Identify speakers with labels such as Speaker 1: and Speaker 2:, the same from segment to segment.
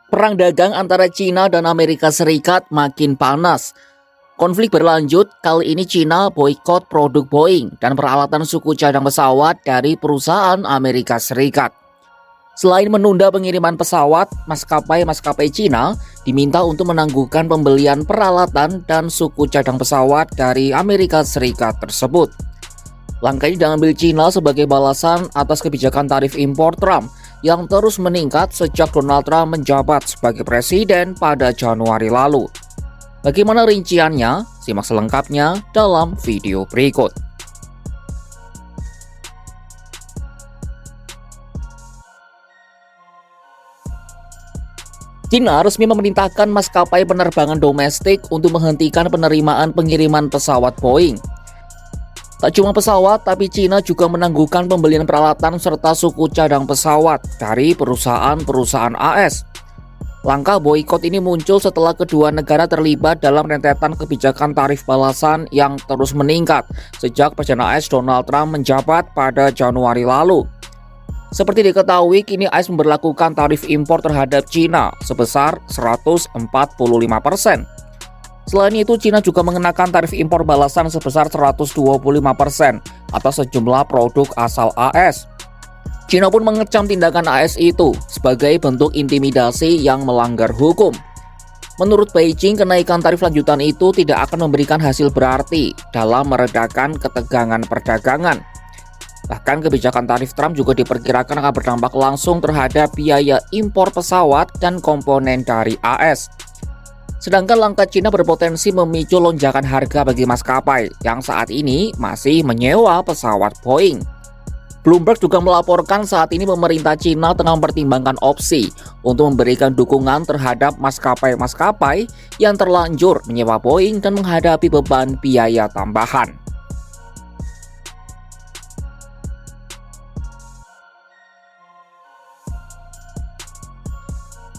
Speaker 1: Perang dagang antara Cina dan Amerika Serikat makin panas. Konflik berlanjut, kali ini Cina boikot produk Boeing dan peralatan suku cadang pesawat dari perusahaan Amerika Serikat. Selain menunda pengiriman pesawat, maskapai-maskapai Cina diminta untuk menangguhkan pembelian peralatan dan suku cadang pesawat dari Amerika Serikat tersebut. Langkah ini diambil Cina sebagai balasan atas kebijakan tarif impor Trump yang terus meningkat sejak Donald Trump menjabat sebagai presiden pada Januari lalu. Bagaimana rinciannya? Simak selengkapnya dalam video berikut. Cina resmi memerintahkan maskapai penerbangan domestik untuk menghentikan penerimaan pengiriman pesawat Boeing. Tak cuma pesawat, tapi Cina juga menangguhkan pembelian peralatan serta suku cadang pesawat dari perusahaan-perusahaan AS. Langkah boikot ini muncul setelah kedua negara terlibat dalam rentetan kebijakan tarif balasan yang terus meningkat sejak Presiden AS Donald Trump menjabat pada Januari lalu. Seperti diketahui, kini AS memberlakukan tarif impor terhadap Cina sebesar 145%. Selain itu, Cina juga mengenakan tarif impor balasan sebesar 125% atas sejumlah produk asal AS. Cina pun mengecam tindakan AS itu sebagai bentuk intimidasi yang melanggar hukum. Menurut Beijing, kenaikan tarif lanjutan itu tidak akan memberikan hasil berarti dalam meredakan ketegangan perdagangan. Bahkan kebijakan tarif Trump juga diperkirakan akan berdampak langsung terhadap biaya impor pesawat dan komponen dari AS. Sedangkan langkah Cina berpotensi memicu lonjakan harga bagi maskapai yang saat ini masih menyewa pesawat Boeing. Bloomberg juga melaporkan saat ini pemerintah Cina tengah mempertimbangkan opsi untuk memberikan dukungan terhadap maskapai-maskapai yang terlanjur menyewa Boeing dan menghadapi beban biaya tambahan.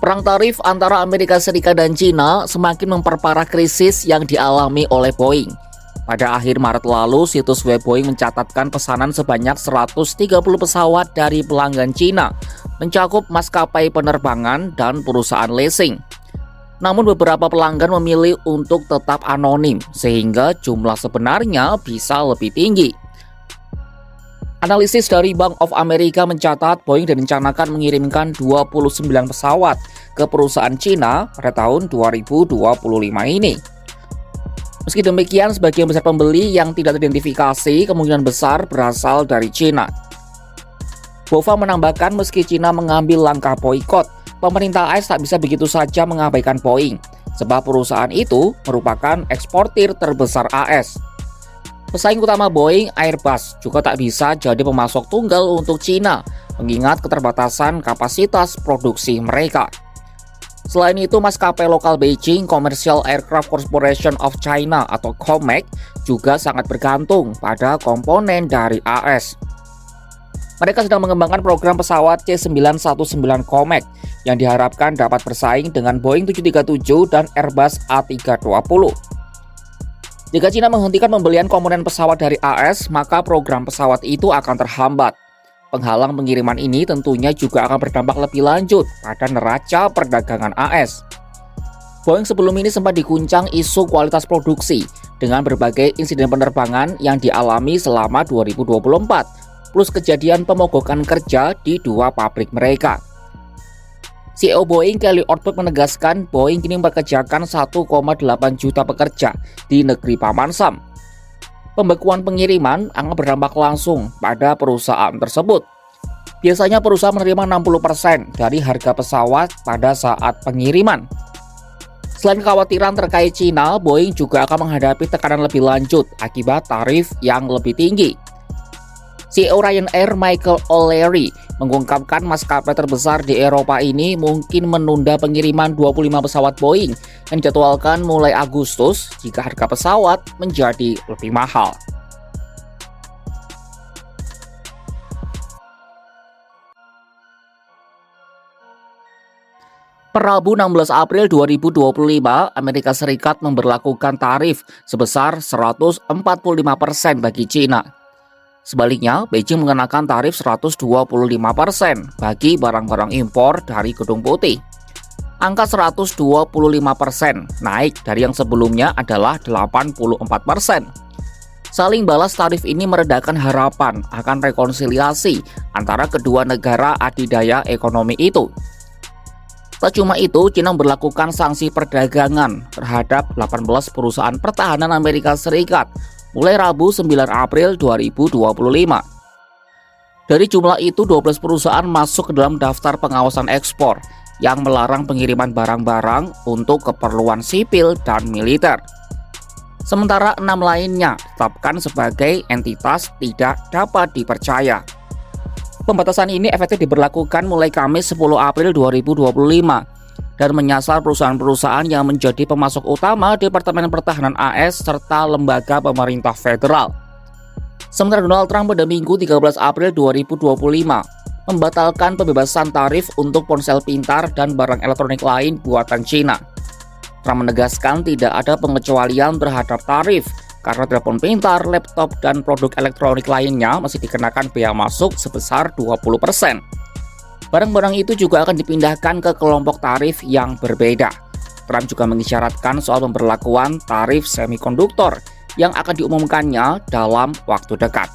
Speaker 1: Perang tarif antara Amerika Serikat dan Cina semakin memperparah krisis yang dialami oleh Boeing. Pada akhir Maret lalu, situs web Boeing mencatatkan pesanan sebanyak 130 pesawat dari pelanggan Cina, mencakup maskapai penerbangan dan perusahaan leasing. Namun beberapa pelanggan memilih untuk tetap anonim, sehingga jumlah sebenarnya bisa lebih tinggi. Analisis dari Bank of America mencatat Boeing direncanakan mengirimkan 29 pesawat ke perusahaan Cina pada tahun 2025 ini. Meski demikian, sebagian besar pembeli yang tidak teridentifikasi kemungkinan besar berasal dari Cina. BofA menambahkan meski Cina mengambil langkah boikot, pemerintah AS tak bisa begitu saja mengabaikan Boeing, sebab perusahaan itu merupakan eksportir terbesar AS. Pesaing utama Boeing, Airbus, juga tak bisa jadi pemasok tunggal untuk Cina, mengingat keterbatasan kapasitas produksi mereka. Selain itu, maskapai lokal Beijing Commercial Aircraft Corporation of China atau COMAC juga sangat bergantung pada komponen dari AS. Mereka sedang mengembangkan program pesawat C919 COMAC yang diharapkan dapat bersaing dengan Boeing 737 dan Airbus A320. Jika Cina menghentikan pembelian komponen pesawat dari AS, maka program pesawat itu akan terhambat. Penghalang pengiriman ini tentunya juga akan berdampak lebih lanjut pada neraca perdagangan AS. Boeing sebelum ini sempat diguncang isu kualitas produksi dengan berbagai insiden penerbangan yang dialami selama 2024, plus kejadian pemogokan kerja di dua pabrik mereka. CEO Boeing Kelly Ortberg menegaskan Boeing kini mempekerjakan 1,8 juta pekerja di negeri Paman Sam. Pembekuan pengiriman akan berdampak langsung pada perusahaan tersebut. Biasanya perusahaan menerima 60% dari harga pesawat pada saat pengiriman. Selain kekhawatiran terkait Cina, Boeing juga akan menghadapi tekanan lebih lanjut akibat tarif yang lebih tinggi. CEO Ryanair Michael O'Leary mengungkapkan maskapai terbesar di Eropa ini mungkin menunda pengiriman 25 pesawat Boeing yang dijadwalkan mulai Agustus jika harga pesawat menjadi lebih mahal. Per Rabu 16 April 2025, Amerika Serikat memberlakukan tarif sebesar 145% bagi Cina. Sebaliknya, Beijing mengenakan tarif 125% bagi barang-barang impor dari Gedung Putih. angka 125%, naik dari yang sebelumnya adalah 84%. Saling balas tarif ini meredakan harapan akan rekonsiliasi antara kedua negara adidaya ekonomi itu. Tak cuma itu, Cina berlakukan sanksi perdagangan terhadap 18 perusahaan pertahanan Amerika Serikat mulai Rabu 9 April 2025. Dari jumlah itu, 12 perusahaan masuk ke dalam daftar pengawasan ekspor yang melarang pengiriman barang-barang untuk keperluan sipil dan militer. Sementara 6 lainnya ditetapkan sebagai entitas tidak dapat dipercaya. Pembatasan ini efektif diberlakukan mulai Kamis 10 April 2025 dan menyasar perusahaan-perusahaan yang menjadi pemasok utama Departemen Pertahanan AS serta lembaga pemerintah federal. Sementara Donald Trump pada Minggu 13 April 2025 membatalkan pembebasan tarif untuk ponsel pintar dan barang elektronik lain buatan Cina. Trump menegaskan tidak ada pengecualian terhadap tarif karena telepon pintar, laptop, dan produk elektronik lainnya masih dikenakan bea masuk sebesar 20%. Barang-barang itu juga akan dipindahkan ke kelompok tarif yang berbeda. Trump juga mengisyaratkan soal pemberlakuan tarif semikonduktor yang akan diumumkannya dalam waktu dekat.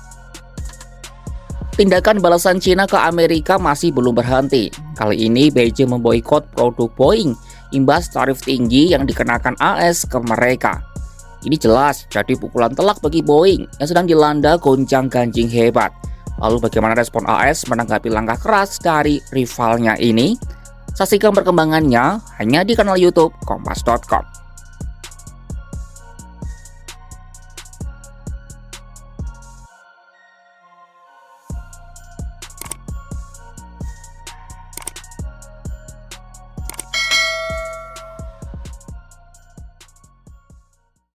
Speaker 1: Tindakan balasan Cina ke Amerika masih belum berhenti. Kali ini Beijing memboikot produk Boeing imbas tarif tinggi yang dikenakan AS ke mereka. Ini jelas jadi pukulan telak bagi Boeing yang sedang dilanda gonjang-ganjing hebat. Lalu bagaimana respon AS menanggapi langkah keras dari rivalnya ini? Saksikan perkembangannya hanya di kanal YouTube Kompas.com.